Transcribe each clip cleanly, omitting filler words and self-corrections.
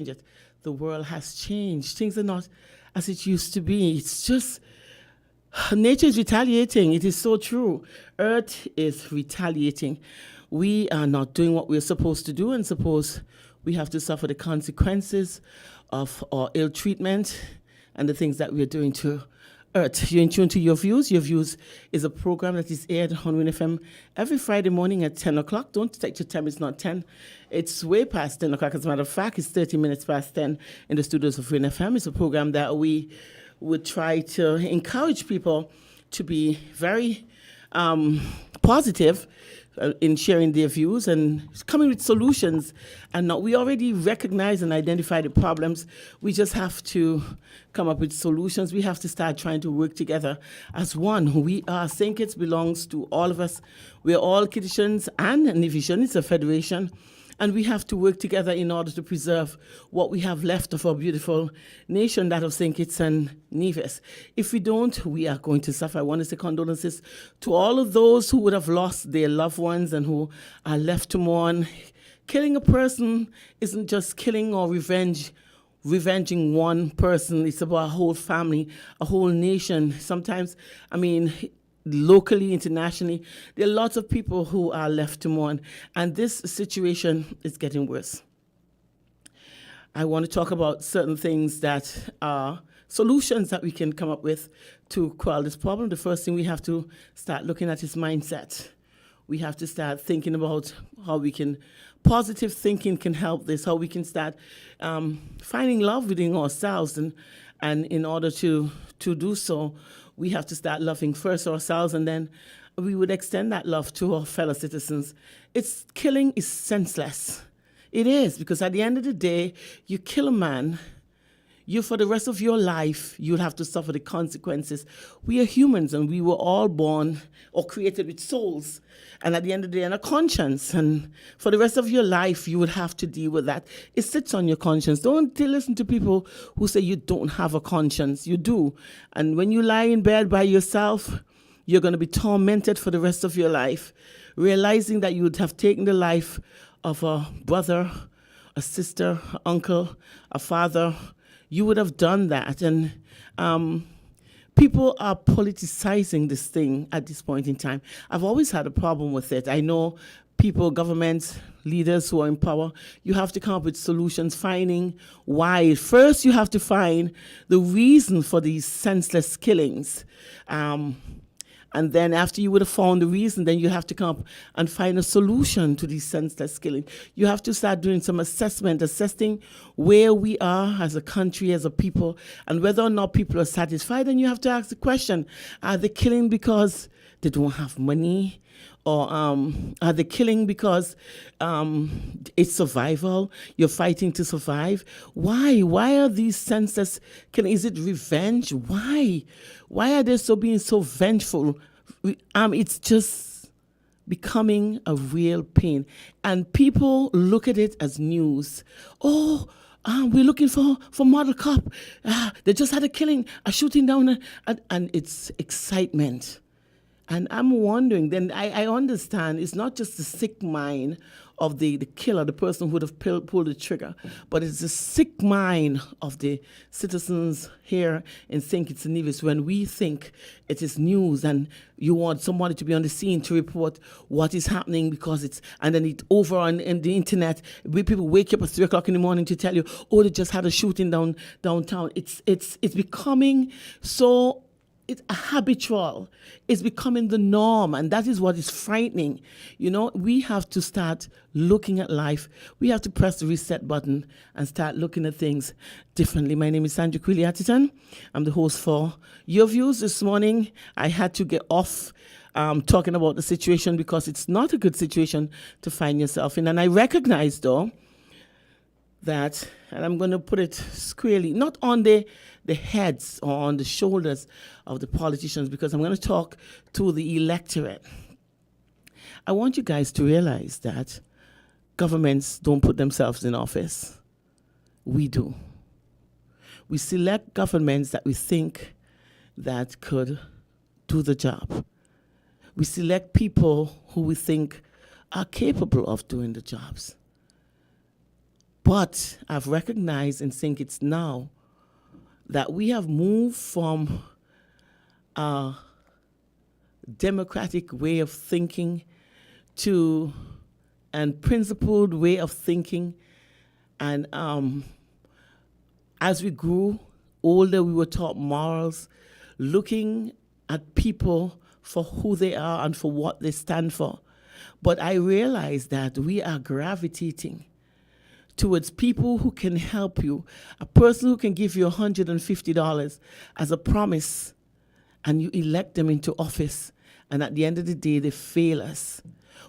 it. The world has changed. Things are not as it used to be. It's just nature is retaliating. It is so true. Earth is retaliating. We are not doing what we're supposed to do, and suppose we have to suffer the consequences of our ill treatment and the things that we're doing to Earth. You're in tune to Your Views. Your Views is a program that is aired on WINN FM every Friday morning at 10 o'clock. Don't take your time, it's not 10. It's way past 10 o'clock. As a matter of fact, it's 30 minutes past 10 in the studios of WINN FM. It's a program that we would try to encourage people to be very positive in sharing their views and coming with solutions. And not, we already recognize and identify the problems. We just have to come up with solutions. We have to start trying to work together as one. We are St. Kitts belongs to all of us. We're all Kittitians and Nevisian. It's a federation. And we have to work together in order to preserve what we have left of our beautiful nation, that of St. Kitts and Nevis. If we don't, we are going to suffer. I want to say condolences to all of those who would have lost their loved ones and who are left to mourn. Killing a person isn't just killing or revenging one person. It's about a whole family, a whole nation. Sometimes, locally, internationally, there are lots of people who are left to mourn, and this situation is getting worse. I want to talk about certain things that are solutions that we can come up with to quell this problem. The first thing we have to start looking at is mindset. We have to start thinking about how we can, positive thinking can help this, how we can start finding love within ourselves, and in order to do so, we have to start loving first ourselves, and then we would extend that love to our fellow citizens. Killing is senseless. It is, because at the end of the day, you kill a man, for the rest of your life, you'll have to suffer the consequences. We are humans, and we were all born or created with souls, and at the end of the day, and a conscience. And for the rest of your life, you would have to deal with that. It sits on your conscience. Don't listen to people who say you don't have a conscience. You do. And when you lie in bed by yourself, you're going to be tormented for the rest of your life, realizing that you would have taken the life of a brother, a sister, an uncle, a father. You would have done that. And people are politicizing this thing at this point in time. I've always had a problem with it. I know people, governments, leaders who are in power, you have to come up with solutions, finding why. First, you have to find the reason for these senseless killings. And then after you would have found the reason, then you have to come up and find a solution to these senseless killing. You have to start doing some assessing where we are as a country, as a people, and whether or not people are satisfied. And you have to ask the question, are they killing because they don't have money? Or are they killing because it's survival? You're fighting to survive? Why? Why are these senseless killing? Is it revenge? Why? Why are they being so vengeful? It's just becoming a real pain. And people look at it as news. Oh, we're looking for model cop. They just had a killing, a shooting down, and it's excitement. And I'm wondering, then I understand it's not just the sick mind of the killer, the person who would have pulled the trigger, but it's the sick mind of the citizens here in St. Kitts and Nevis when we think it is news and you want somebody to be on the scene to report what is happening and then it's over on the internet. People wake up at 3 o'clock in the morning to tell you, oh, they just had a shooting downtown. It's becoming so... It's habitual. It's becoming the norm, and that is what is frightening. We have to start looking at life. We have to press the reset button and start looking at things differently. My name is Sandra Quilly-Attiton. I'm the host for Your Views. This morning, I had to get off talking about the situation because it's not a good situation to find yourself in. And I recognize, though, that, and I'm going to put it squarely, not on the heads or on the shoulders of the politicians, because I'm going to talk to the electorate. I want you guys to realize that governments don't put themselves in office. We do. We select governments that we think that could do the job. We select people who we think are capable of doing the jobs. But I've recognized and think it's now that we have moved from a democratic way of thinking to and principled way of thinking. And as we grew older, we were taught morals, looking at people for who they are and for what they stand for. But I realized that we are gravitating towards people who can help you, a person who can give you $150 as a promise, and you elect them into office, and at the end of the day, they fail us.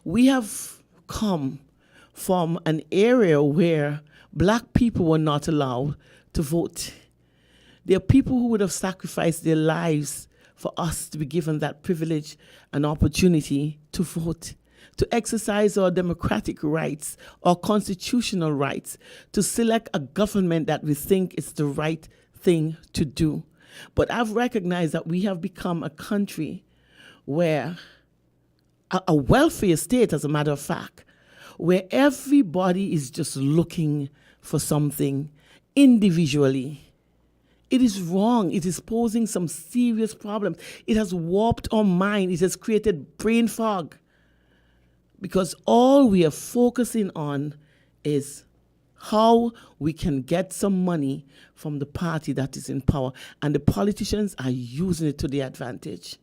We have come from an area where black people were not allowed to vote. There are people who would have sacrificed their lives for us to be given that privilege and opportunity to vote, to exercise our democratic rights, our constitutional rights, to select a government that we think is the right thing to do. But I've recognized that we have become a country where, a welfare state, as a matter of fact, where everybody is just looking for something individually. It is wrong. It is posing some serious problems. It has warped our mind. It has created brain fog. Because all we are focusing on is how we can get some money from the party that is in power. And the politicians are using it to their advantage.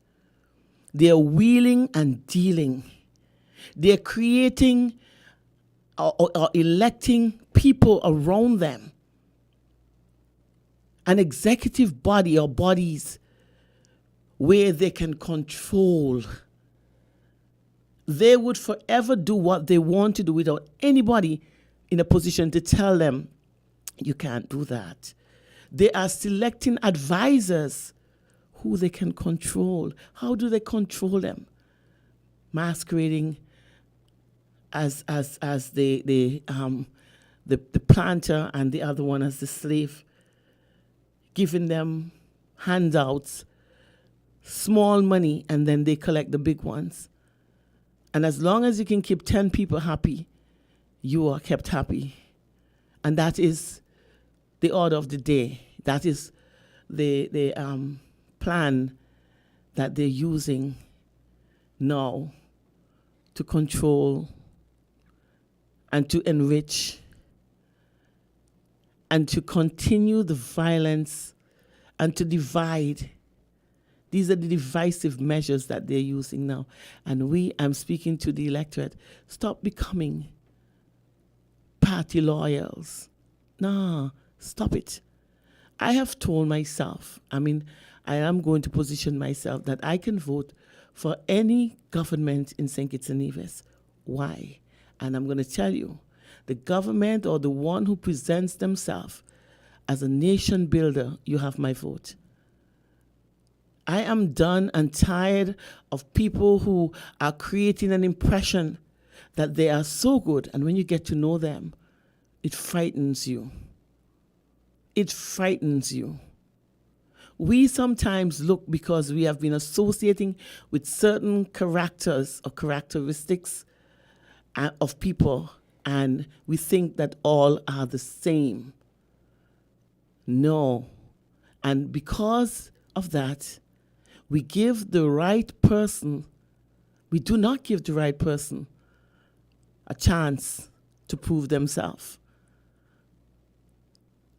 They are wheeling and dealing. They are creating or electing people around them. An executive body or bodies where they can control. They would forever do what they want to do without anybody in a position to tell them, you can't do that. They are selecting advisors who they can control. How do they control them? Masquerading as the planter and the other one as the slave, giving them handouts, small money, and then they collect the big ones. And as long as you can keep 10 people happy, you are kept happy. And that is the order of the day. That is the plan that they're using now to control and to enrich and to continue the violence and to divide. These are the divisive measures that they're using now. And I'm speaking to the electorate, stop becoming party loyals. No, stop it. I have told myself, I am going to position myself that I can vote for any government in St. Kitts and Nevis. Why? And I'm going to tell you, the government or the one who presents themselves as a nation builder, you have my vote. I am done and tired of people who are creating an impression that they are so good, and when you get to know them, it frightens you. It frightens you. We sometimes look because we have been associating with certain characters or characteristics of people, and we think that all are the same. No. And because of that, we give the right person, we do not give the right person a chance to prove themselves.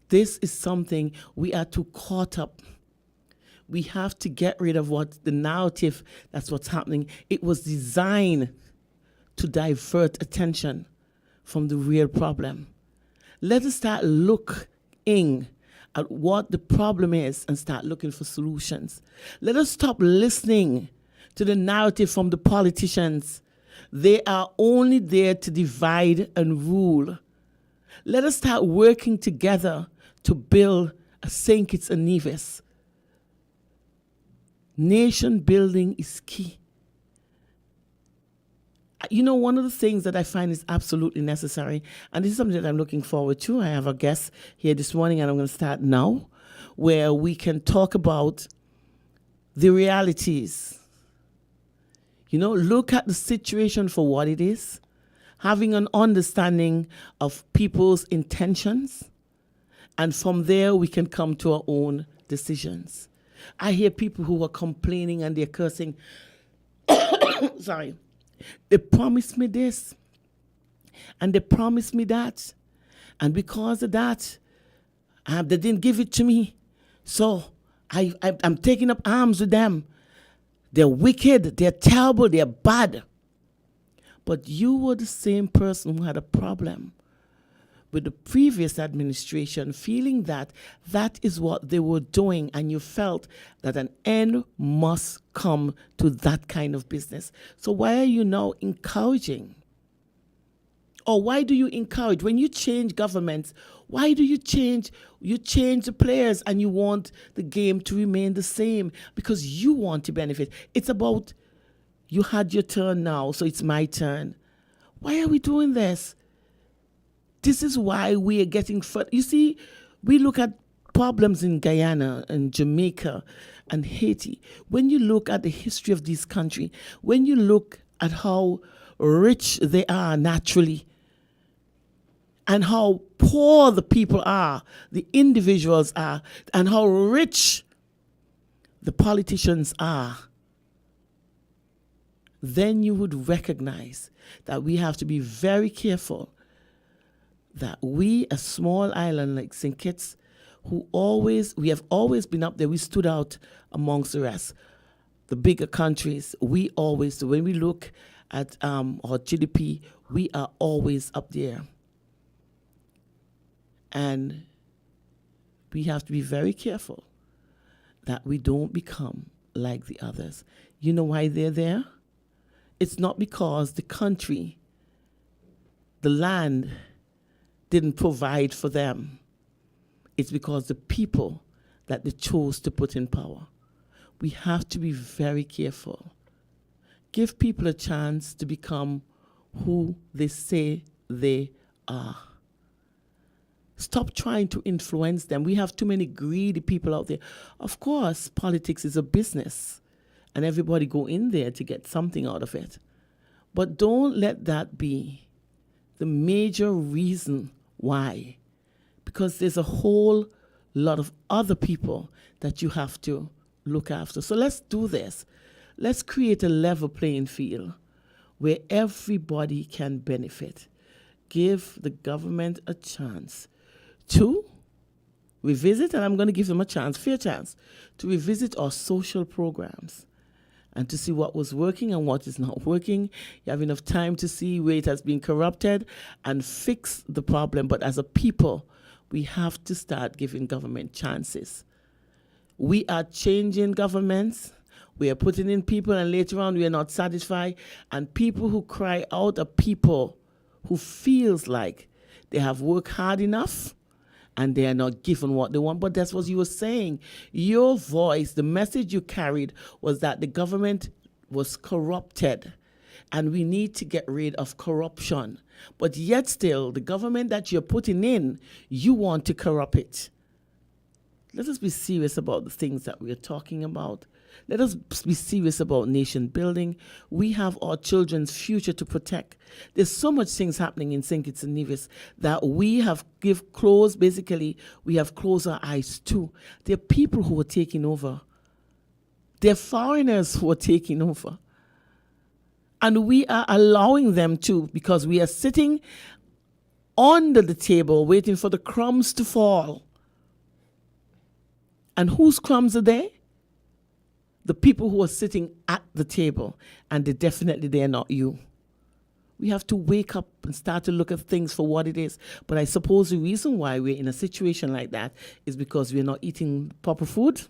This is something we are too caught up. We have to get rid of what the narrative, that's what's happening. It was designed to divert attention from the real problem. Let us start looking at what the problem is and start looking for solutions. Let us stop listening to the narrative from the politicians. They are only there to divide and rule. Let us start working together to build a St. Kitts and Nevis. Nation building is key. You know, one of the things that I find is absolutely necessary, and this is something that I'm looking forward to. I have a guest here this morning, and I'm going to start now, where we can talk about the realities. You know, look at the situation for what it is. having an understanding of people's intentions, and from there we can come to our own decisions. I hear people who are complaining and they're cursing. Sorry. They promised me this and they promised me that. And because of that, they didn't give it to me. So I'm taking up arms with them. They're wicked, they're terrible, they're bad. But you were the same person who had a problem with the previous administration, feeling that that is what they were doing, and you felt that an end must come to that kind of business. So why are you now encouraging? Or why do you encourage? When you change governments, why do you change? You change the players and you want the game to remain the same because you want to benefit. It's about, you had your turn now, so it's my turn. Why are we doing this? This is why we are getting you see, we look at problems in Guyana and Jamaica and Haiti. When you look at the history of this country, when you look at how rich they are naturally and how poor the people are, the individuals are, and how rich the politicians are, then you would recognize that we have to be very careful that we, a small island like St. Kitts, we have always been up there, we stood out amongst the rest. The bigger countries, we always, when we look at our GDP, we are always up there. And we have to be very careful that we don't become like the others. You know why they're there? It's not because the country, the land, didn't provide for them. It's because the people that they chose to put in power. We have to be very careful. Give people a chance to become who they say they are. Stop trying to influence them. We have too many greedy people out there. Of course, politics is a business, and everybody go in there to get something out of it. But don't let that be the major reason why. Because there's a whole lot of other people that you have to look after. So let's do this. Let's create a level playing field where everybody can benefit. Give the government a chance to revisit, and I'm going to give them a chance, fair chance, to revisit our social programs and to see what was working and what is not working. You have enough time to see where it has been corrupted and fix the problem. But as a people, we have to start giving government chances. We are changing governments. We are putting in people, and later on we are not satisfied. And people who cry out are people who feels like they have worked hard enough and they are not given what they want. But that's what you were saying. Your voice, the message you carried was that the government was corrupted and we need to get rid of corruption. But yet still, the government that you're putting in, you want to corrupt it. Let us be serious about the things that we're talking about. Let us be serious about nation building. We have our children's future to protect. There's so much things happening in St. Kitts and Nevis that we have we have closed our eyes to. There are people who are taking over. There are foreigners who are taking over. And we are allowing them to, because we are sitting under the table waiting for the crumbs to fall. And whose crumbs are they? The people who are sitting at the table, and they are not you. We have to wake up and start to look at things for what it is. But I suppose the reason why we're in a situation like that is because we're not eating proper food.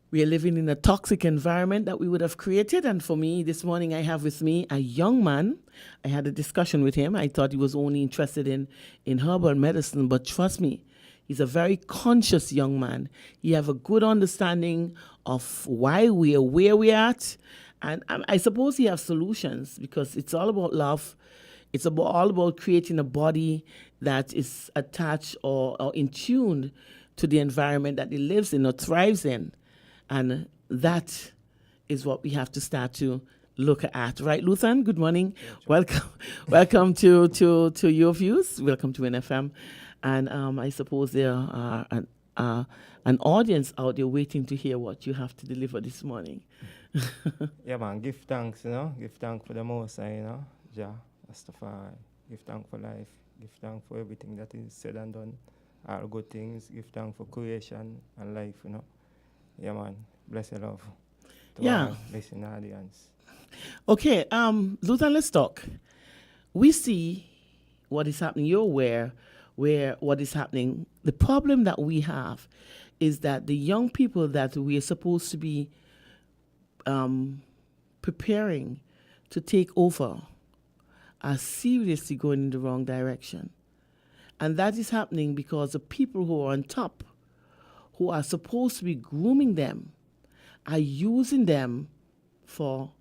We are living in a toxic environment that we would have created. And for me, this morning I have with me a young man. I had a discussion with him. I thought he was only interested in herbal medicine, but trust me, he's a very conscious young man. He have a good understanding of why we are where we are at. And I suppose he has solutions, because it's all about love. It's all about creating a body that is attached or in tune to the environment that he lives in or thrives in. And that is what we have to start to look at. Right, Luthan? Good morning. True, true. Welcome, welcome to your views. Welcome to NFM, and I suppose there are an audience out there waiting to hear what you have to deliver this morning. Yeah, man, give thanks, you know. Give thanks for the Most High, you know. Jah, Rastafari. Give thanks for life. Give thanks for everything that is said and done. All good things. Give thanks for creation and life, you know. Yeah, man. Bless your love to Yeah. all listening audience. Okay. Luthan, let's talk. We see what is happening. You're aware where what is happening. The problem that we have is that the young people that we are supposed to be preparing to take over are seriously going in the wrong direction. And that is happening because the people who are on top, who are supposed to be grooming them, are using them for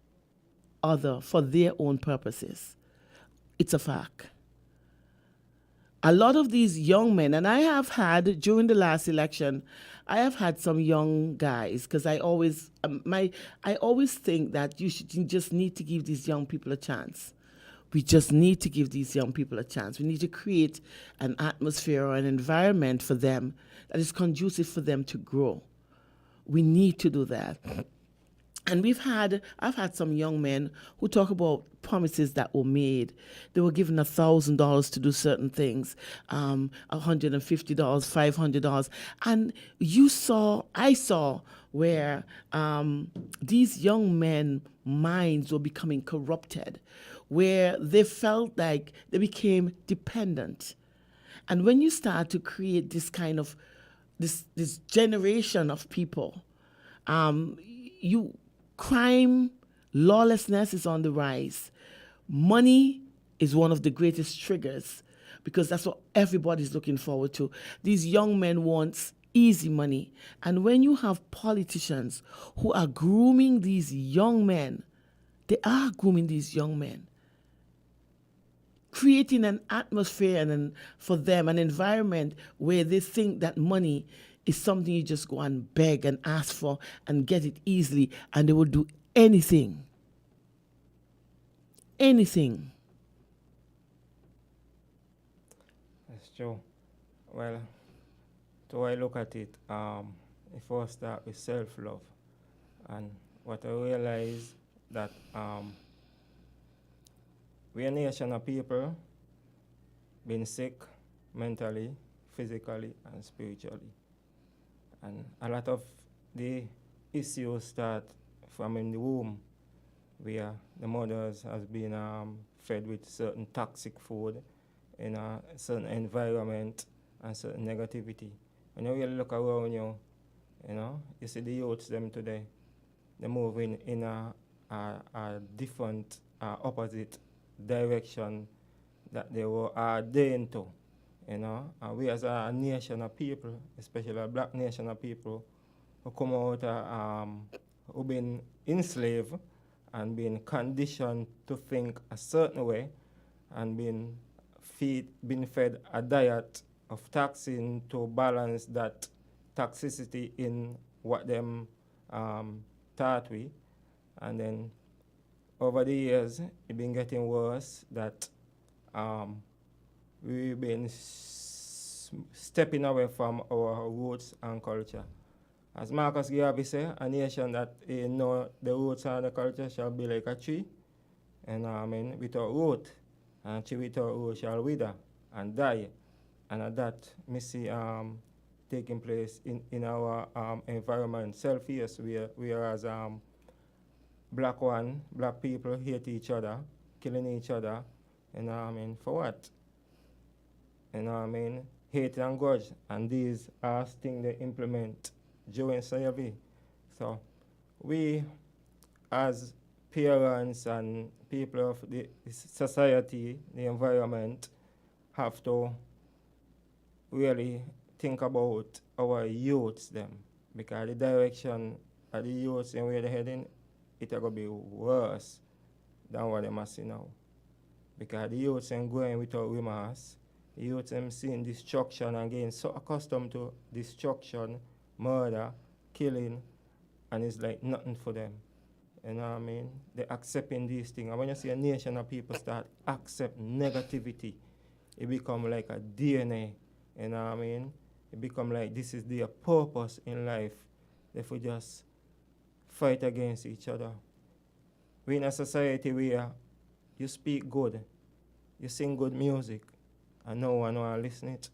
their own purposes. It's a fact. A lot of these young men, and I have had during the last election, I have had some young guys because I always think that you just need to give these young people a chance. We just need to give these young people a chance. We need to create an atmosphere or an environment for them that is conducive for them to grow. We need to do that. And I've had some young men who talk about promises that were made. They were given $1,000 to do certain things, $150, $500, and I saw where these young men minds were becoming corrupted, where they felt like they became dependent. And when you start to create this kind of this generation of people, crime, lawlessness is on the rise. Money is one of the greatest triggers because that's what everybody's looking forward to. These young men want easy money. And when you have politicians who are grooming these young men, they are grooming these young men, creating an atmosphere for them, an environment where they think that money is something you just go and beg and ask for and get it easily, and they will do anything. Anything. That's true. Well, to I look at it, if I start with self-love, and what I realize that we are a nation of people being sick mentally, physically, and spiritually. And a lot of the issues start from in the womb, where the mothers has been fed with certain toxic food in a certain environment and certain negativity. When you really look around you, you know, you see the youths them today, they're moving in a different, opposite direction that they were ordained to. You know, and we as a nation of people, especially a black nation of people, who come out who been enslaved and been conditioned to think a certain way and been fed a diet of toxin to balance that toxicity in what them taught we. And then over the years, it's been getting worse that we've been stepping away from our roots and culture. As Marcus Garvey said, a nation that know the roots and the culture shall be like a tree, and without root, and a tree without root shall wither and die. And that we see taking place in our environment. Self-yes, whereas black people hate each other, killing each other, for what? Hate and grudge, and these are things they implement during slavery. So we, as parents and people of the society, the environment, have to really think about our youths them, because the direction of the youths and where they're heading, it's going to be worse than what they must see now. Because the youths are going without remorse. The youth them seeing destruction and getting so accustomed to destruction, murder, killing, and it's like nothing for them. You know what I mean? They accepting these things. And when you see a nation of people start accept negativity, it become like a DNA. You know what I mean? It become like this is their purpose in life. If we just fight against each other. We in a society where you speak good, you sing good music, and no one want to listen it.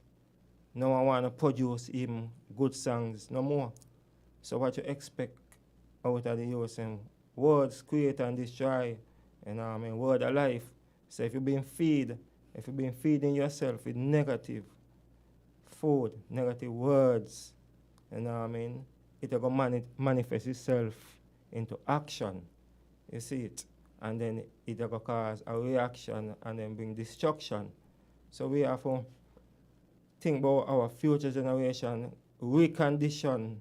No one want to produce even good songs no more. So what you expect out of the youth? Words create and destroy. You know what I mean? Word of life. So if you've been feeding yourself with negative food, negative words, you know what I mean? It will manifest itself into action. You see it? And then it will cause a reaction and then bring destruction. So we have to think about our future generation, recondition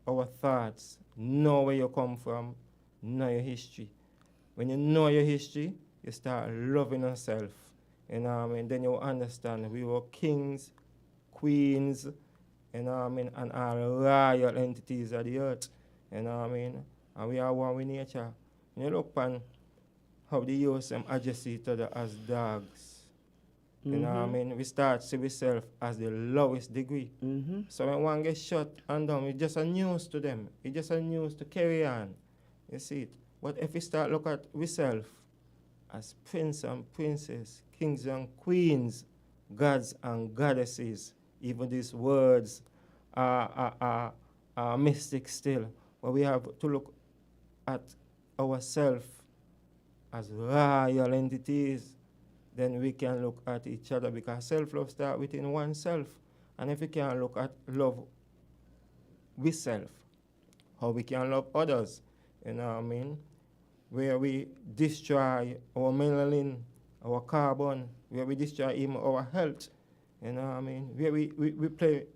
our thoughts, know where you come from, know your history. When you know your history, you start loving yourself. You know what I mean? Then you understand we were kings, queens, you know what I mean, and all royal entities of the earth. You know what I mean? And we are one with nature. When you look upon how the youth address each other as dogs. You know what I mean? We start see ourselves as the lowest degree. So when one gets shot and down, it's just a news to them. It's just a news to carry on. You see it? But if we start look at ourselves as prince and princess, kings and queens, gods and goddesses, even these words are mystic still. But we have to look at ourselves as royal entities. Then we can look at each other because self-love starts within oneself. And if we can look at love with self, how we can love others, you know what I mean? Where we destroy our melanin, our carbon, where we destroy even our health, you know what I mean? Where we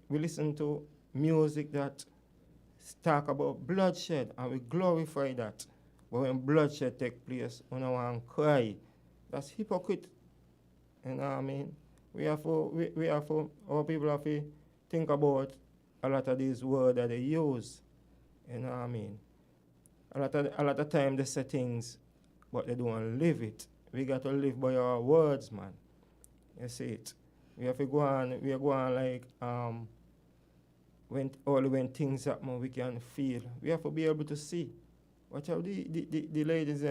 listen to music that talk about bloodshed and we glorify that. But when bloodshed takes place, we don't want to cry. That's hypocrite. You know what I mean? We have to, our people have to think about a lot of these words that they use. You know what I mean? A lot of time they say things, but they don't live it. We got to live by our words, man. You see it? We have to go on, like, when things happen, we can feel. We have to be able to see. Watch how the ladies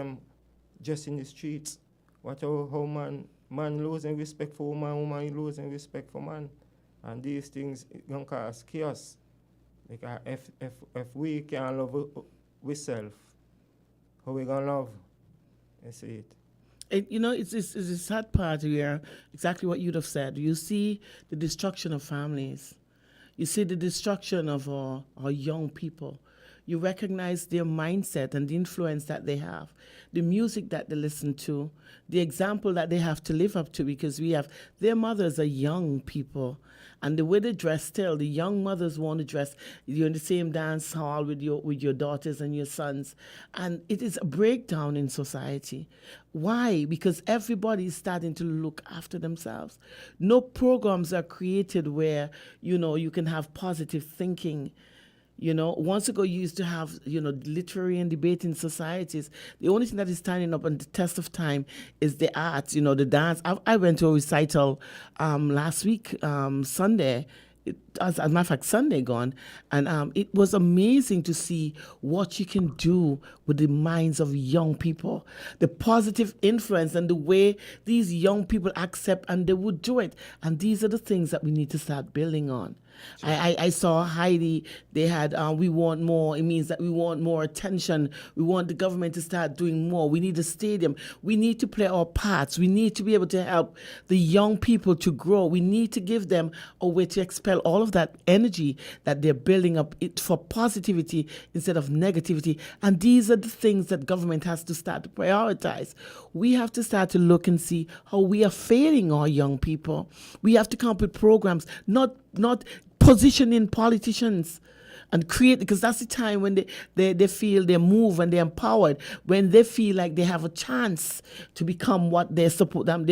just in the streets. Watch how man losing respect for woman losing respect for man. And these things gonna cause chaos. Because if we can't love ourselves, how we gonna love? You see it? It's a sad part where exactly what you'd have said. You see the destruction of families. You see the destruction of our young people. You recognize their mindset and the influence that they have, the music that they listen to, the example that they have to live up to, because their mothers are young people. And the way they dress still, the young mothers want to dress. You're in the same dance hall with your daughters and your sons. And it is a breakdown in society. Why? Because everybody is starting to look after themselves. No programs are created where, you can have positive thinking. Once ago you used to have, literary and debating societies. The only thing that is standing up on the test of time is the arts, the dance. I went to a recital last week, Sunday. As a matter of fact, Sunday gone, and it was amazing to see what you can do with the minds of young people, the positive influence and the way these young people accept and they would do it. And these are the things that we need to start building on. Sure. I saw Heidi, they had, we want more. It means that we want more attention. We want the government to start doing more. We need a stadium. We need to play our parts. We need to be able to help the young people to grow. We need to give them a way to expel all of that energy that they're building up for positivity instead of negativity. And these are the things that government has to start to prioritize. We have to start to look and see how we are failing our young people. We have to come up with programs, not positioning politicians and create, because that's the time when they feel they move and they're empowered, when they feel like they have a chance to become what they're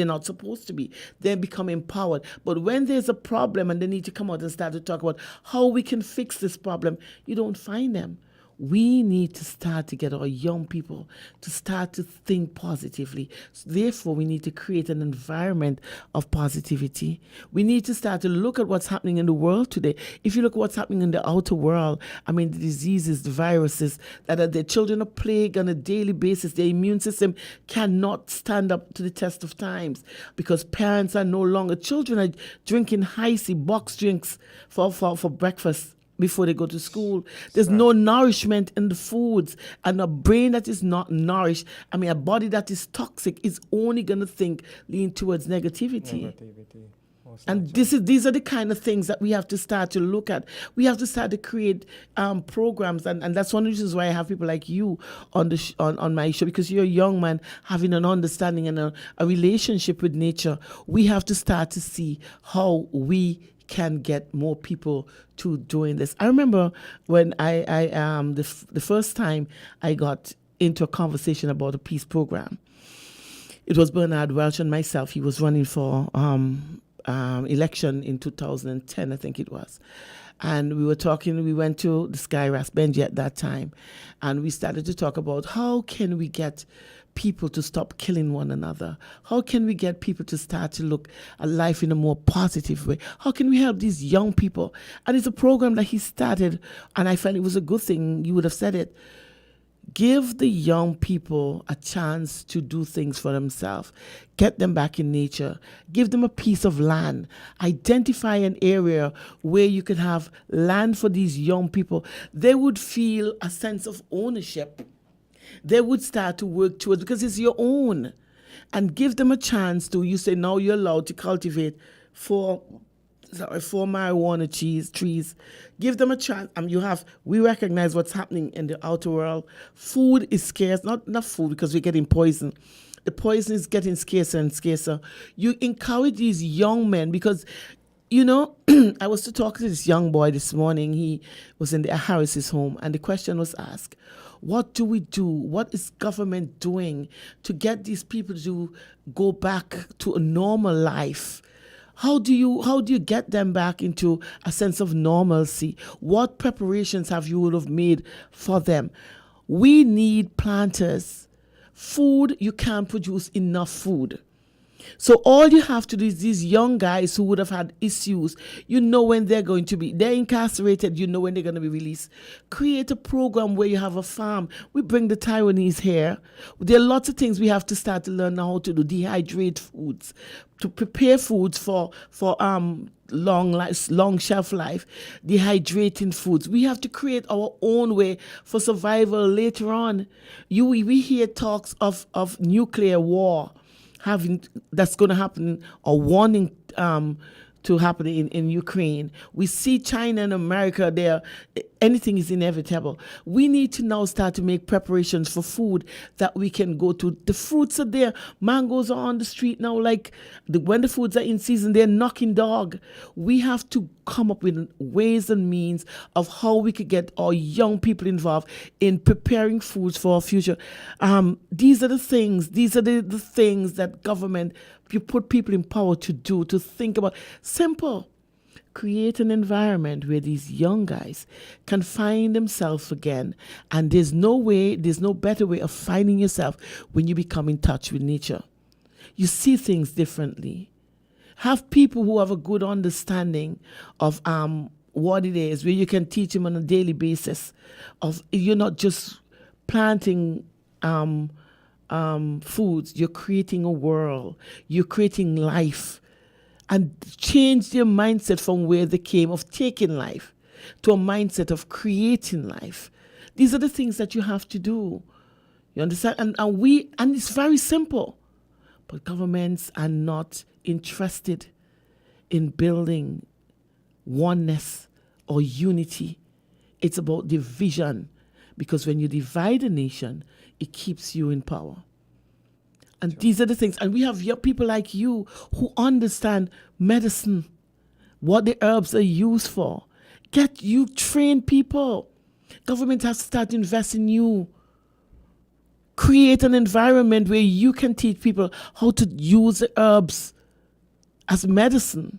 not supposed to be. They become empowered. But when there's a problem and they need to come out and start to talk about how we can fix this problem, you don't find them. We need to start to get our young people to start to think positively. So therefore, we need to create an environment of positivity. We need to start to look at what's happening in the world today. If you look at what's happening in the outer world, I mean, the diseases, the viruses, that are the children are plagued on a daily basis. Their immune system cannot stand up to the test of times because parents are no longer, children are drinking icy box drinks for breakfast before they go to school. There's no nourishment in the foods, and a brain that is not nourished, I mean, a body that is toxic is only going to lean towards negativity. And these are the kind of things that we have to start to look at. We have to start to create programs, and that's one of the reasons why I have people like you on the on my show, because you're a young man having an understanding and a relationship with nature. We have to start to see how we can get more people to doing this. I remember when the first time I got into a conversation about a peace program. It was Bernard Welch and myself. He was running for election in 2010, I think it was. And we were talking, we went to the Sky Ras Benji at that time, and we started to talk about how can we get people to stop killing one another? How can we get people to start to look at life in a more positive way? How can we help these young people? And it's a program that he started, and I felt it was a good thing. You would have said it. Give the young people a chance to do things for themselves. Get them back in nature. Give them a piece of land. Identify an area where you can have land for these young people. They would feel a sense of ownership. They would start to work towards, because it's your own. And give them a chance to, you say now you're allowed to cultivate four marijuana trees. Give them a chance. We recognize what's happening in the outer world. Food is scarce, not enough food because we're getting poison. The poison is getting scarcer and scarcer. You encourage these young men because, I was to talk to this young boy this morning. He was in the Harris's home, and the question was asked, what do we do? What is government doing to get these people to go back to a normal life? How do you get them back into a sense of normalcy? What preparations have you made for them? We need planters. Food, you can't produce enough food. So all you have to do is these young guys who would have had issues, when they're incarcerated, when they're going to be released. Create a program where you have a farm. We bring the Taiwanese here. There are lots of things we have to start to learn how to do. Dehydrate foods, to prepare foods for long shelf life, dehydrating foods. We have to create our own way for survival later on. We hear talks of nuclear war that's going to happen, or warning to happen in Ukraine. We see China and America there. Anything is inevitable. We need to now start to make preparations for food that we can go to. The fruits are there. Mangoes are on the street now. When the foods are in season, they're knocking dog. We have to come up with ways and means of how we could get our young people involved in preparing foods for our future. These are the things. These are the things that government, you put people in power to do, to think about. Simple. Create an environment where these young guys can find themselves again. And there's no better way of finding yourself when you become in touch with nature. You see things differently. Have people who have a good understanding of what it is, where you can teach them on a daily basis. You're not just planting foods, you're creating a world, you're creating life. And change their mindset from where they came of taking life to a mindset of creating life. These are the things that you have to do. You understand? And it's very simple. But governments are not interested in building oneness or unity. It's about division. Because when you divide a nation, it keeps you in power. And these are the things. And we have people like you who understand medicine, what the herbs are used for. Train people. Government has to start investing in you. Create an environment where you can teach people how to use the herbs as medicine.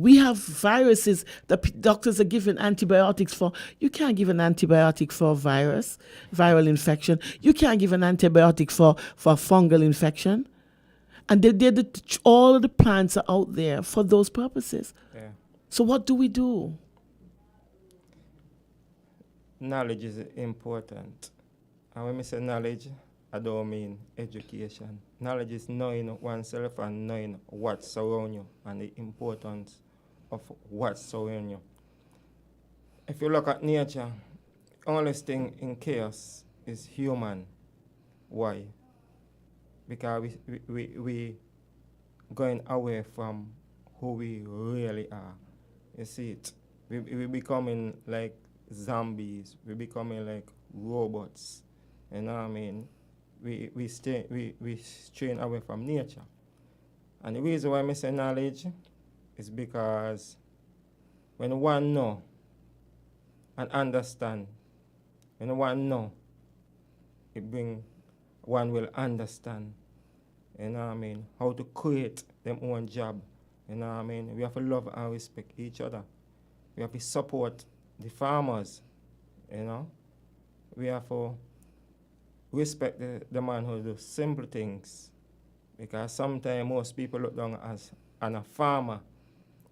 We have viruses that doctors are giving antibiotics for. You can't give an antibiotic for a virus, viral infection. You can't give an antibiotic for fungal infection. And all of the plants are out there for those purposes. Yeah. So what do we do? Knowledge is important. And when I say knowledge, I don't mean education. Knowledge is knowing oneself and knowing what surrounds you and the importance of what surrounds you. If you look at nature, only thing in chaos is human. Why? Because we going away from who we really are. You see it? We becoming like zombies. We becoming like robots. You know what I mean? We strain away from nature. And the reason why I say knowledge is because when one know and understand, when one know, one will understand, you know what I mean, how to create them own job. You know what I mean? We have to love and respect each other. We have to support the farmers, you know. We have to respect the man who do simple things. Because sometimes most people look down on a farmer,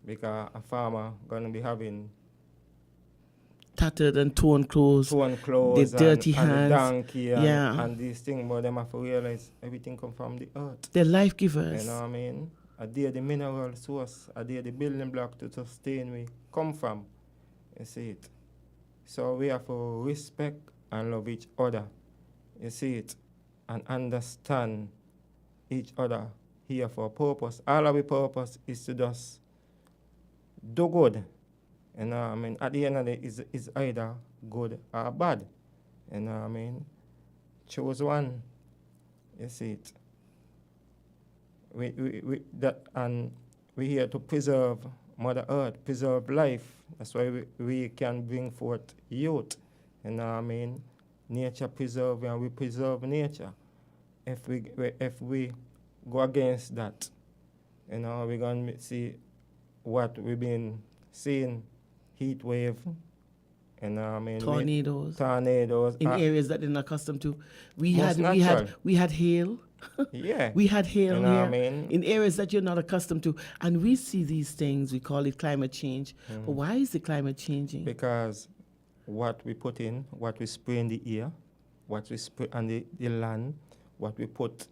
because a farmer gonna be having tattered and torn clothes, the dirty hands, and the donkey yeah, and these things, but them have to realize everything come from the earth. They're life givers. You know what I mean? A day the mineral source, a day the building block to sustain we come from. You see it? So we have to respect and love each other. You see it? And understand each other here for a purpose. All of the purpose is to just do good. You know what I mean? At the end of the day, it's either good or bad. You know what I mean? Choose one. You see it? We're here to preserve Mother Earth, preserve life. That's why we can bring forth youth. You know what I mean? Nature preserve and we preserve nature. If we go against that, you know, we're going to see what we've been seeing, heat wave, you know what I mean? Tornadoes. In areas that they're not accustomed to. We had hail. Yeah. We had hail you know here what I mean? in areas that you're not accustomed to. And we see these things, we call it climate change. But why is the climate changing? Because what we put in, what we spray in the air, what we spray on the land, what we put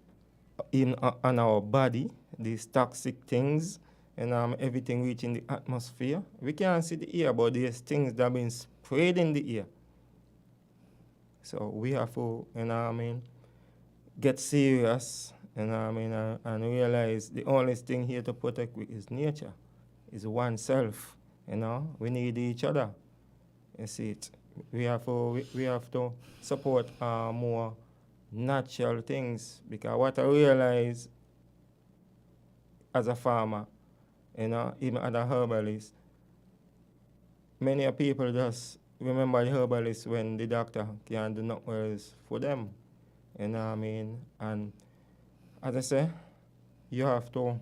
in on our body, these toxic things, and everything reaching the atmosphere. We can't see the air, but there's things that have been sprayed in the air. So we have to, you know what I mean, get serious, you know what I mean, and realize the only thing here to protect is nature, is oneself, you know. We need each other. You see it. We have to support more natural things, because what I realize as a farmer, you know, even as a herbalist, many people just remember the herbalist when the doctor can't do nothing else for them. You know what I mean? And as I say, you have to,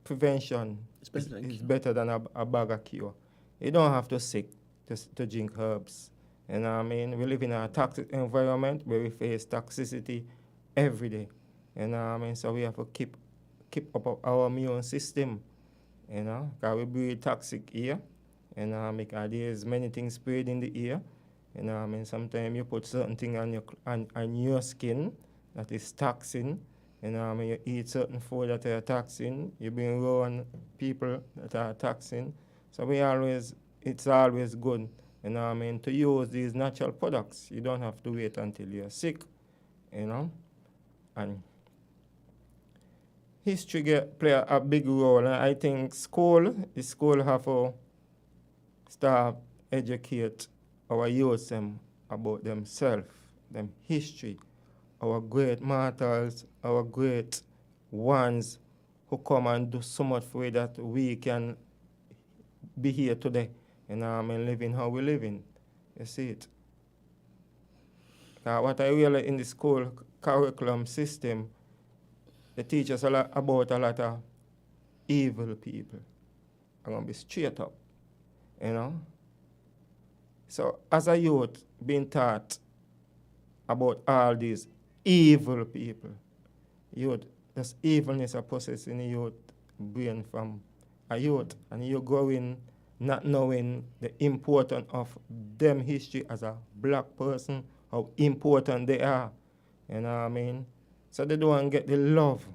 prevention is better than a bag of cure. You don't have to sick to drink herbs. You know what I mean? We live in a toxic environment where we face toxicity every day. You know what I mean? So we have to keep up our immune system, you know, because we breathe toxic air. You know, because there's many things sprayed in the air. You know, I mean, sometimes you put certain thing on your skin that is toxin. You know, I mean, you eat certain food that are toxin. You been around people that are toxin. So it's always good, you know, I mean, to use these natural products. You don't have to wait until you're sick, you know. And history play a big role. And I think the school have to start educate our youth about themselves, them history, our great martyrs, our great ones who come and do so much for it that we can be here today, you know, I mean, living how we living. You see it. What I realize in the school curriculum system, they teach us about a lot of evil people. are going to be straight up, you know. So as a youth, being taught about all these evil people, youth, there's evilness are possessed in the youth brain from a youth, and you go in not knowing the importance of them history as a black person, how important they are, you know what I mean? So they don't get the love,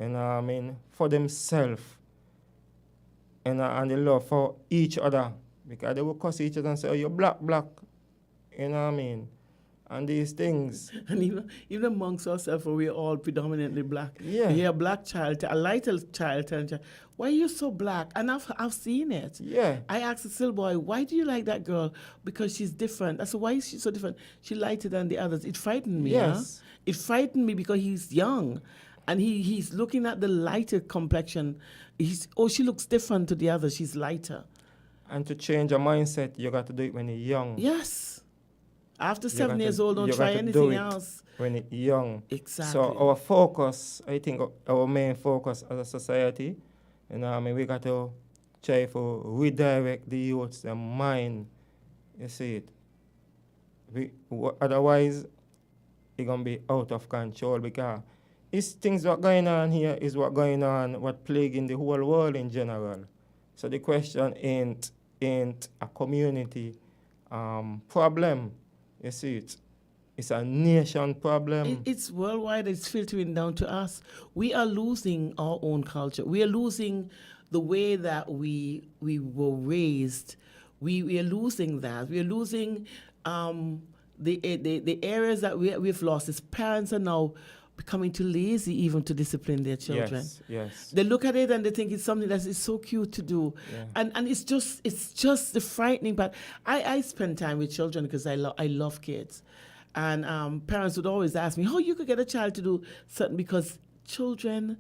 you know what I mean, for themselves, you know, and the love for each other, because they will cuss each other and say, oh, you're black, you know what I mean? And these things. And even amongst ourselves, we're all predominantly black. Yeah. You hear a black child, a lighter child, and why are you so black? And I've seen it. Yeah. I asked the little boy, why do you like that girl? Because she's different. I said, why is she so different? She lighter than the others. It frightened me. Yes. Huh? It frightened me because he's young. And he's looking at the lighter complexion. She looks different to the others. She's lighter. And to change your mindset, you got to do it when you're young. Yes. After 7 years old, don't try anything else. When you're young. Exactly. So our focus, I think our main focus as a society, you know, I mean, we got to try to redirect the youth's mind. You see it. Otherwise, it's going to be out of control, because it's things what going on here is what going on, what plaguing the whole world in general. So the question ain't a community problem. You see it. It's a nation problem. It's worldwide. It's filtering down to us. We are losing our own culture. We are losing the way that we were raised. We are losing that. We are losing the areas that we've lost. As parents are now becoming too lazy even to discipline their children. Yes. They look at it and they think it's something that is so cute to do. Yeah. And it's just the frightening part. I spend time with children because I love kids. And parents would always ask me, how you could get a child to do something, because children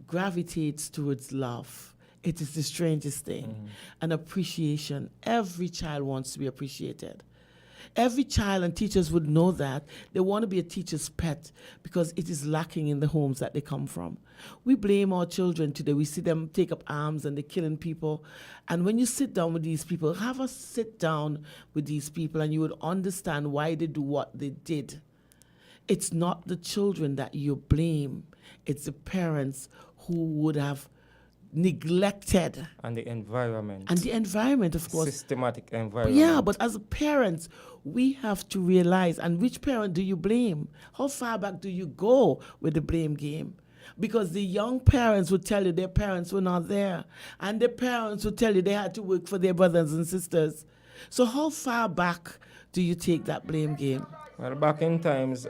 gravitates towards love. It is the strangest thing. And appreciation. Every child wants to be appreciated. Every child, and teachers would know that, they want to be a teacher's pet because it is lacking in the homes that they come from. We blame our children today. We see them take up arms and they're killing people. And when you sit down with these people, have us sit down with these people and you would understand why they do what they did. It's not the children that you blame. It's the parents who would have neglected. And the environment. And the environment, of course. Systematic environment. Yeah, but as parents, we have to realize, and which parent do you blame? How far back do you go with the blame game? Because the young parents would tell you their parents were not there. And the parents would tell you they had to work for their brothers and sisters. So how far back do you take that blame game? Well, back in times,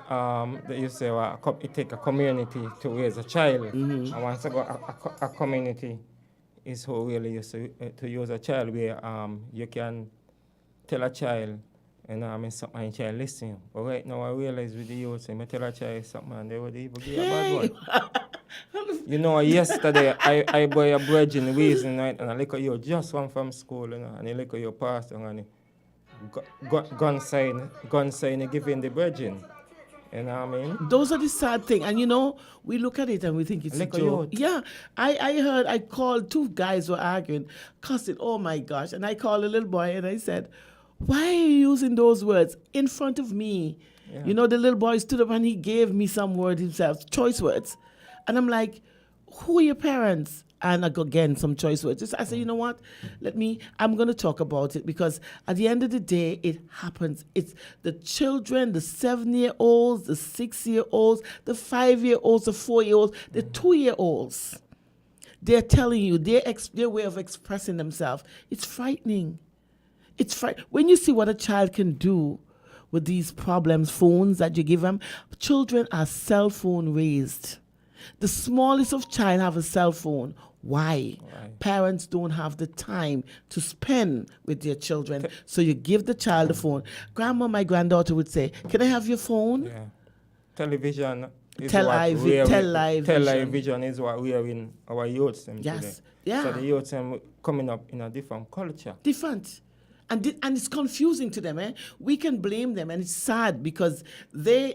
they used to say, well, it takes a community to raise a child. And once ago, a community is who really used to use a child, where you can tell a child, and I mean, something, and child listen. But right now, I realize with the youth, I tell a child something, and they would even give a bad one. You know, yesterday, I buy a bread in reason, right, and I look at you, just one from school, you know, and I look at your pastor, and gun sign giving the virgin. You know what I mean? Those are the sad things. And you know, we look at it and we think it's a joke. Yeah. I called, two guys were arguing, cussing, oh my gosh. And I called a little boy and I said, why are you using those words in front of me? Yeah. You know, the little boy stood up and he gave me some word himself, choice words. And I'm like, who are your parents? And again, some choice words. I said, you know what? I'm going to talk about it, because at the end of the day, it happens. It's the children, the 7-year-olds, the 6-year-olds, the 5-year-olds, the 4-year-olds, the 2-year-olds. They're telling you their way of expressing themselves. It's frightening. When you see what a child can do with these problems, phones that you give them, children are cell phone raised. The smallest of child have a cell phone. Why? Right. Parents don't have the time to spend with their children. So you give the child a phone. Grandma, my granddaughter would say, can I have your phone? Yeah. Television is television is what we are in our youth today. Yes. Yeah. So the youth coming up in a different culture. Different. And it's confusing to them. We can blame them, and it's sad because they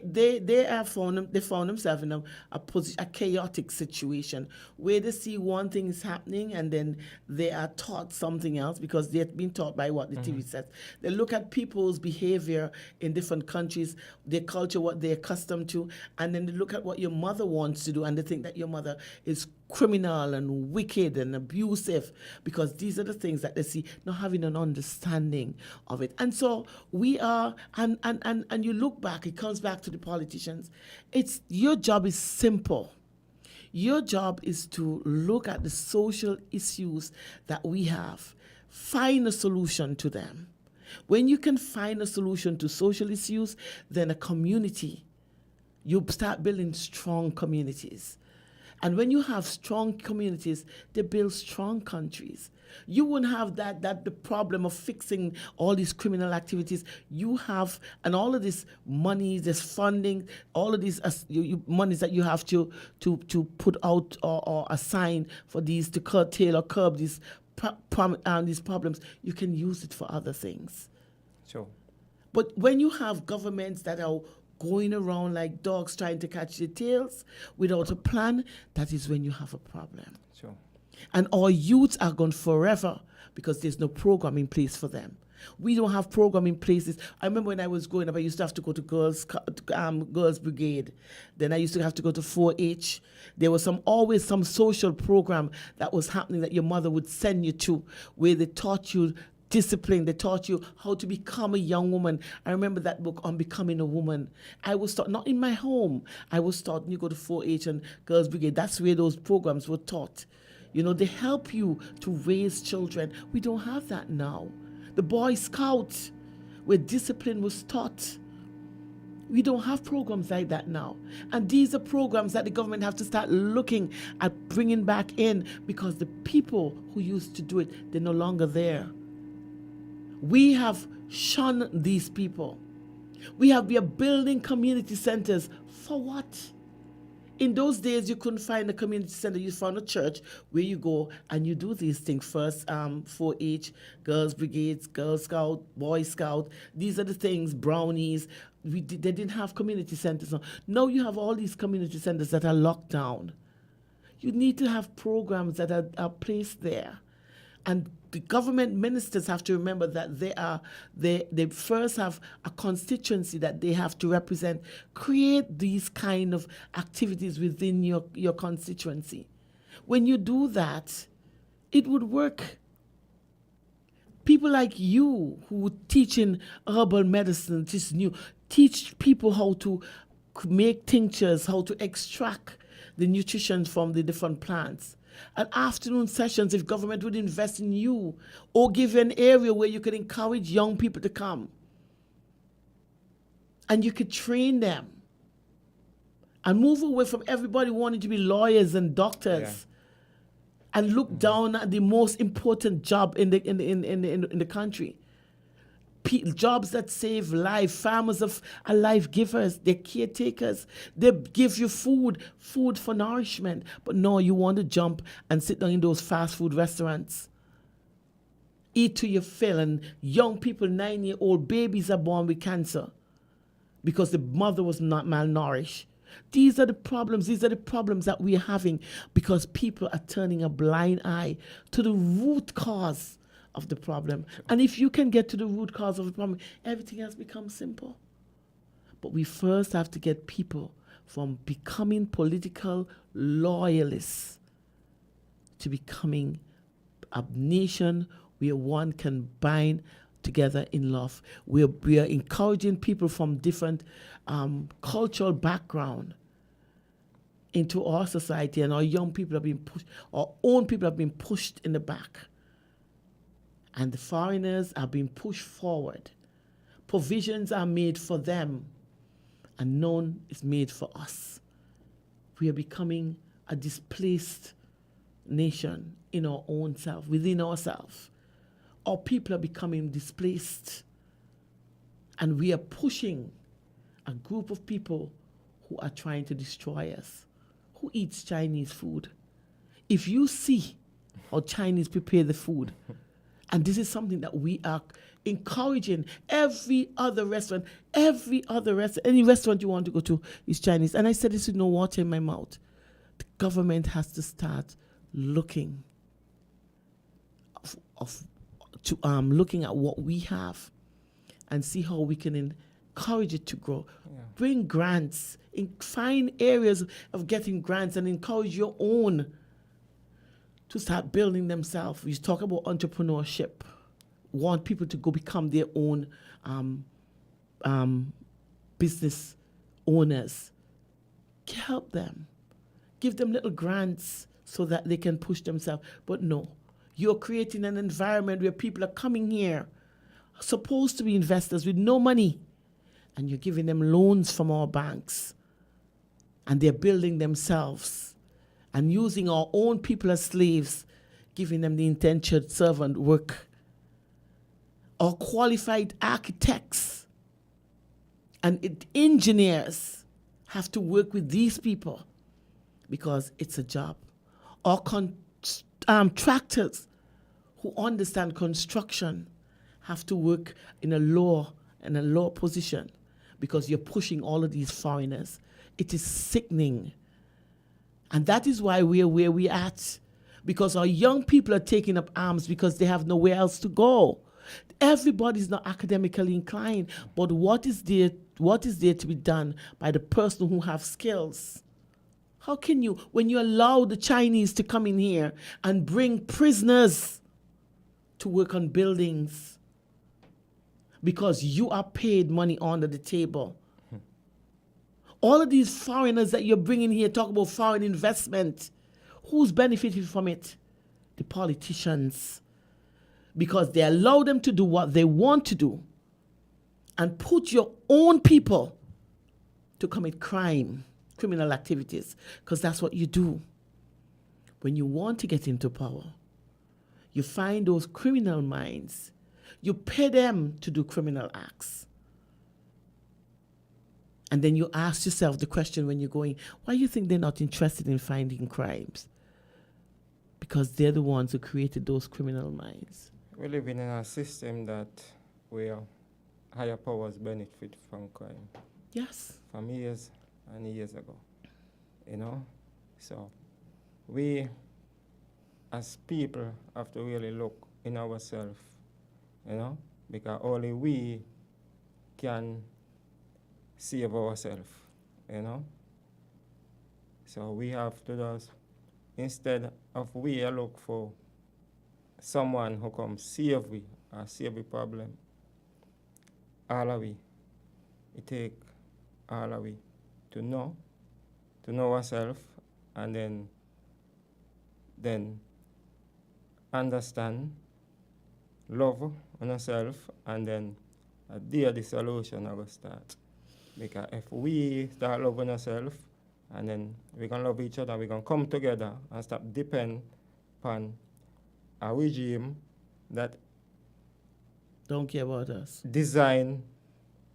found themselves in a chaotic situation where they see one thing is happening, and then they are taught something else because they've been taught by what the TV says. They look at people's behavior in different countries, their culture, what they're accustomed to, and then they look at what your mother wants to do, and they think that your mother is criminal and wicked and abusive, because these are the things that they see, not having an understanding of it. And so we are, and you look back, it comes back to the politicians. It's your job is simple. Your job is to look at the social issues that we have, find a solution to them. When you can find a solution to social issues, then a community, you start building strong communities. And when you have strong communities, they build strong countries. You wouldn't have the problem of fixing all these criminal activities. You have, and all of this money, this funding, all of these monies that you have to put out or assign for these to curtail or curb these problems, you can use it for other things. Sure. But when you have governments that are going around like dogs trying to catch their tails without a plan, that is when you have a problem. Sure. And our youths are gone forever because there's no program in place for them. We don't have program in places. I remember when I was growing up, I used to have to go to girls brigade. Then I used to have to go to 4-H. There was always some social program that was happening that your mother would send you to, where they taught you discipline. They taught you how to become a young woman. I remember that book on becoming a woman. I was taught, not in my home, I was taught, you go to 4-H and Girls Brigade, that's where those programs were taught. You know, they help you to raise children. We don't have that now. The Boy Scouts, where discipline was taught. We don't have programs like that now. And these are programs that the government have to start looking at bringing back in, because the people who used to do it, they're no longer there. We have shunned these people. We are building community centers for what? In those days, you couldn't find a community center. You found a church where you go and you do these things. First, 4-H, Girls Brigades, Girl Scout, Boy Scout. These are the things, brownies. They didn't have community centers. Now you have all these community centers that are locked down. You need to have programs that are placed there. And the government ministers have to remember that they first have a constituency that they have to represent. Create these kind of activities within your constituency. When you do that, it would work. People like you who teach in herbal medicine, teach people how to make tinctures, how to extract the nutrition from the different plants. At afternoon sessions, if government would invest in you or give you an area where you could encourage young people to come and you could train them and move away from everybody wanting to be lawyers and doctors, and look down at the most important job in the country. Jobs that save life. Farmers are life givers. They're caretakers. They give you food for nourishment. But no, you want to jump and sit down in those fast food restaurants. Eat till you fill, and young people, 9-year-old babies are born with cancer because the mother was not malnourished. These are the problems. These are the problems that we are having because people are turning a blind eye to the root cause of the problem. And if you can get to the root cause of the problem, everything else becomes simple. But we first have to get people from becoming political loyalists to becoming a nation where one can bind together in love. We are encouraging people from different cultural background into our society, and our young people have been pushed, our own people have been pushed in the back. And the foreigners are being pushed forward. Provisions are made for them, and none is made for us. We are becoming a displaced nation in our own self, within ourselves. Our people are becoming displaced, and we are pushing a group of people who are trying to destroy us. Who eats Chinese food? If you see how Chinese prepare the food, And this is something that we are encouraging. Any restaurant you want to go to is Chinese. And I said this with no water in my mouth. The government has to start looking looking at what we have and see how we can encourage it to grow. Yeah. Bring grants, find areas of getting grants and encourage your own to start building themselves. We talk about entrepreneurship. Want people to go become their own business owners. Help them. Give them little grants so that they can push themselves. But no, you're creating an environment where people are coming here, supposed to be investors with no money, and you're giving them loans from our banks. And they're building themselves and using our own people as slaves, giving them the indentured servant work. Our qualified architects and engineers have to work with these people because it's a job. Our contractors who understand construction have to work in a lower position because you're pushing all of these foreigners. It is sickening. And that is why we're where we're at. Because our young people are taking up arms because they have nowhere else to go. Everybody's not academically inclined, but what is there to be done by the person who have skills? How can you, when you allow the Chinese to come in here and bring prisoners to work on buildings because you are paid money under the table? All of these foreigners that you're bringing here, talk about foreign investment. Who's benefited from it? The politicians. Because they allow them to do what they want to do and put your own people to commit criminal activities, because that's what you do. When you want to get into power, you find those criminal minds, you pay them to do criminal acts. And then you ask yourself the question when you're going, why do you think they're not interested in finding crimes? Because they're the ones who created those criminal minds. We're living in a system that where higher powers benefit from crime. Yes. From years and years ago. So we as people have to really look in ourselves, because only we can save ourselves, So we have to just, instead of we look for someone who comes save we or save the problem, all of we, it take all of we to know ourselves, and then understand, love on ourselves, and then there the solution will start. Because if we start loving ourselves, and then we can love each other, we can come together and stop depend upon a regime that don't care about us. Design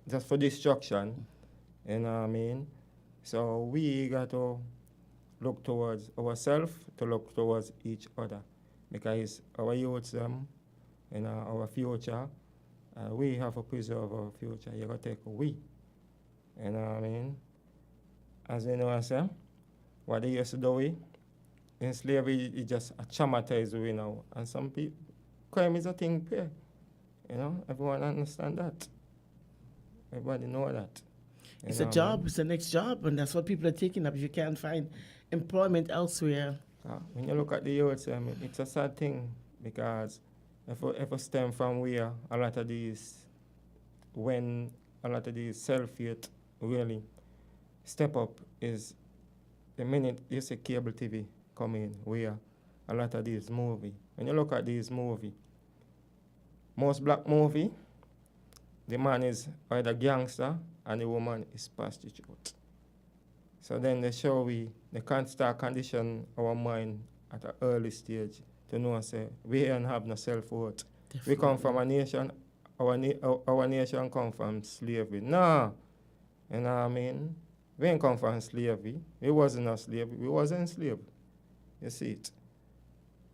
just for destruction, you know what I mean? So we got to look towards ourselves, to look towards each other, because our youths, our future, we have to preserve our future. You got to take we, you know what I mean? As you know, I say, what they used to do in slavery, it just traumatized we now. And some people, crime is a thing, everyone understand that. Everybody know that. It's a job, it's the next job, and that's what people are taking up if you can't find employment elsewhere. When you look at the youth, it's a sad thing, because if we stem from where a lot of these self-youth really step up is the minute you see cable TV come in, where a lot of these movies, when you look at these movies, most black movie, the man is either gangster and the woman is prostitute. So then they can't start condition our mind at an early stage to know, say, we don't have no self-worth. We come from a nation, our nation come from slavery. No, you know what I mean? We ain't come from slavery. We wasn't a slave. We wasn't enslaved. You see it.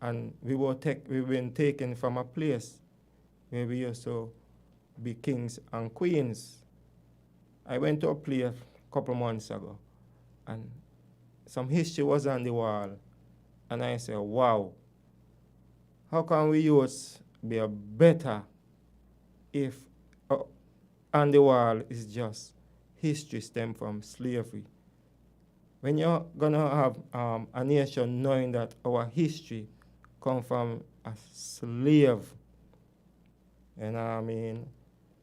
And we've been taken from a place where we used to be kings and queens. I went to a play a couple months ago, and some history was on the wall. And I said, wow, how can we youths be a better if on the wall is just history stem from slavery? When you're gonna have a nation knowing that our history come from a slave, you know what I mean,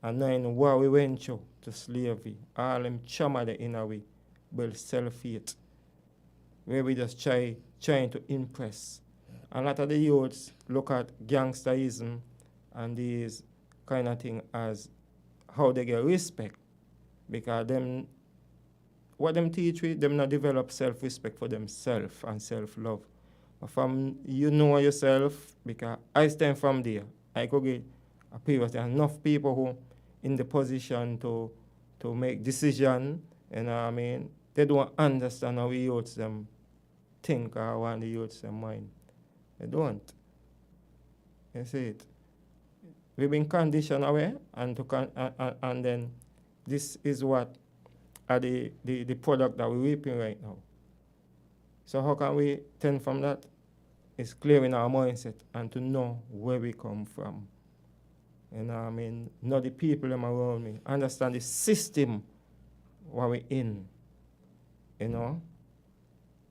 and knowing what we went through to slavery, all them trauma that in a way build self-hate, where we just trying to impress. A lot of the youths look at gangsterism and these kind of thing as how they get respect, because them what them teach with them not develop self-respect for themselves and self-love. But from you know yourself, because I stand from there, I could get a period enough people who in the position to make decision, you know what I mean, they don't understand how we youths them think or want the youths them mind. They don't. You see it. We've been conditioned away, and and then this is what are the product that we're reaping right now. So how can we turn from that? It's clearing our mindset and to know where we come from. You know what I mean? Know the people them around me. Understand the system where we're in. You know?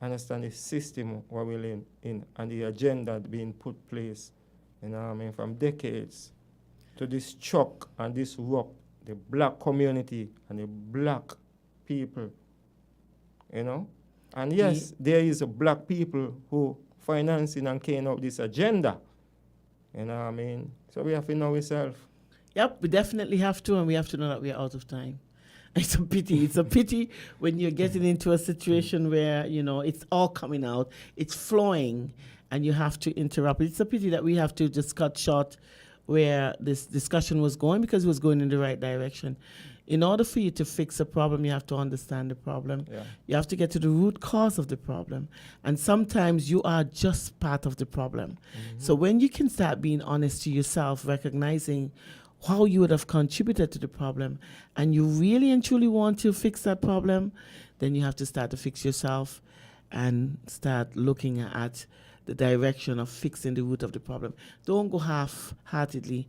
Understand the system where we're in and the agenda being put place. You know what I mean? From decades to destruct and disrupt the black community and the black people. You know? And yes, there is a black people who financing and carrying out this agenda. You know what I mean? So we have to know ourselves. Yep, we definitely have to, and we have to know that we're out of time. It's a pity. It's a pity when you're getting into a situation where, you know, it's all coming out, it's flowing, and you have to interrupt. It's a pity that we have to just cut short where this discussion was going, because it was going in the right direction. In order for you to fix a problem, you have to understand the problem. Yeah. You have to get to the root cause of the problem. And sometimes you are just part of the problem. Mm-hmm. So when you can start being honest to yourself, recognizing how you would have contributed to the problem, and you really and truly want to fix that problem, then you have to start to fix yourself and start looking at the direction of fixing the root of the problem. Don't go half-heartedly.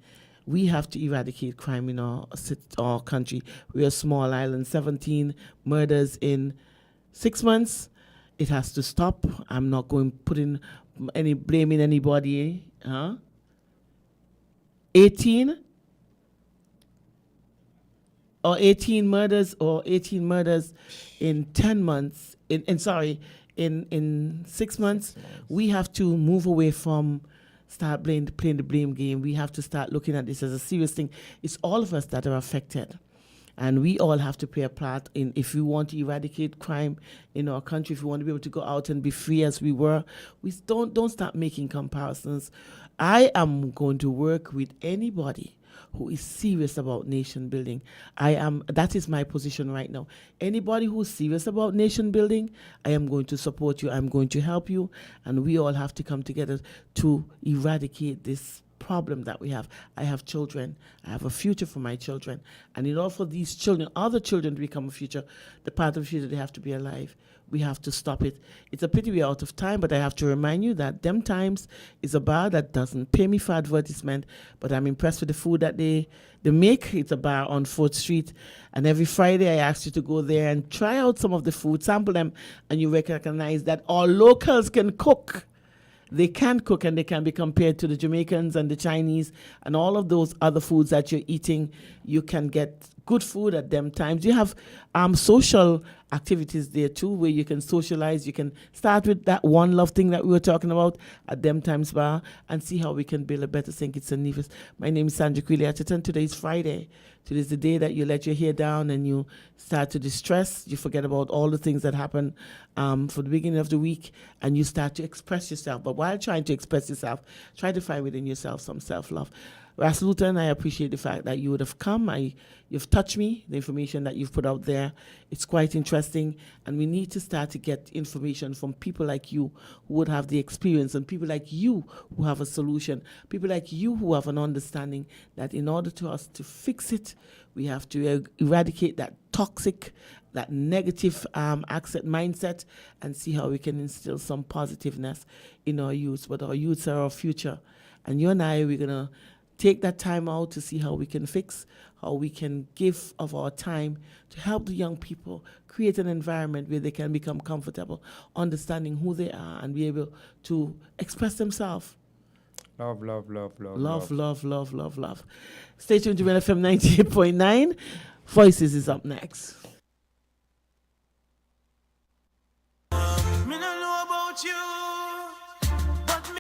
We have to eradicate crime in our country. We're a small island. 17 murders in 6 months. It has to stop. I'm not going putting any blame in anybody. 18 murders in 10 months. In 6 months. We have to move away from start playing the blame game. We have to start looking at this as a serious thing. It's all of us that are affected. And we all have to play a part in, if we want to eradicate crime in our country, if we want to be able to go out and be free as we were, we don't start making comparisons. I am going to work with anybody who is serious about nation building. That is my position right now. Anybody who's serious about nation building, I am going to support you. I'm going to help you. And we all have to come together to eradicate this problem that we have. I have children. I have a future for my children. And in order for these children, other children to become a future, the part of the future, they have to be alive. We have to stop it. It's a pity we're out of time, but I have to remind you that Them Times is a bar that doesn't pay me for advertisement, but I'm impressed with the food that they make. It's a bar on 4th Street, and every Friday I ask you to go there and try out some of the food, sample them, and you recognize that all locals can cook. They can cook, and they can be compared to the Jamaicans and the Chinese and all of those other foods that you're eating. You can get good food at Them Times. You have social activities there too, where you can socialize. You can start with that one love thing that we were talking about at Them Times Bar and see how we can build a better St. Kitts and Nevis. My name is Sandra Quilly Atherton. Today is Friday. Today is the day that you let your hair down and you start to distress. You forget about all the things that happen for the beginning of the week, and you start to express yourself. But while trying to express yourself, try to find within yourself some self-love. Ras Luton, I appreciate the fact that you would have come. You've touched me, the information that you've put out there. It's quite interesting, and we need to start to get information from people like you who would have the experience, and people like you who have a solution, people like you who have an understanding that in order to us to fix it, we have to eradicate that toxic, that negative mindset, and see how we can instill some positiveness in our youth. But our youths are our future. And you and I, we're going to take that time out to see how we can fix, how we can give of our time to help the young people create an environment where they can become comfortable, understanding who they are and be able to express themselves. Love, love, love, love. Love, love, love, love, love. Stay tuned to WINN FM 98.9. Voices is up next. Me no know about you.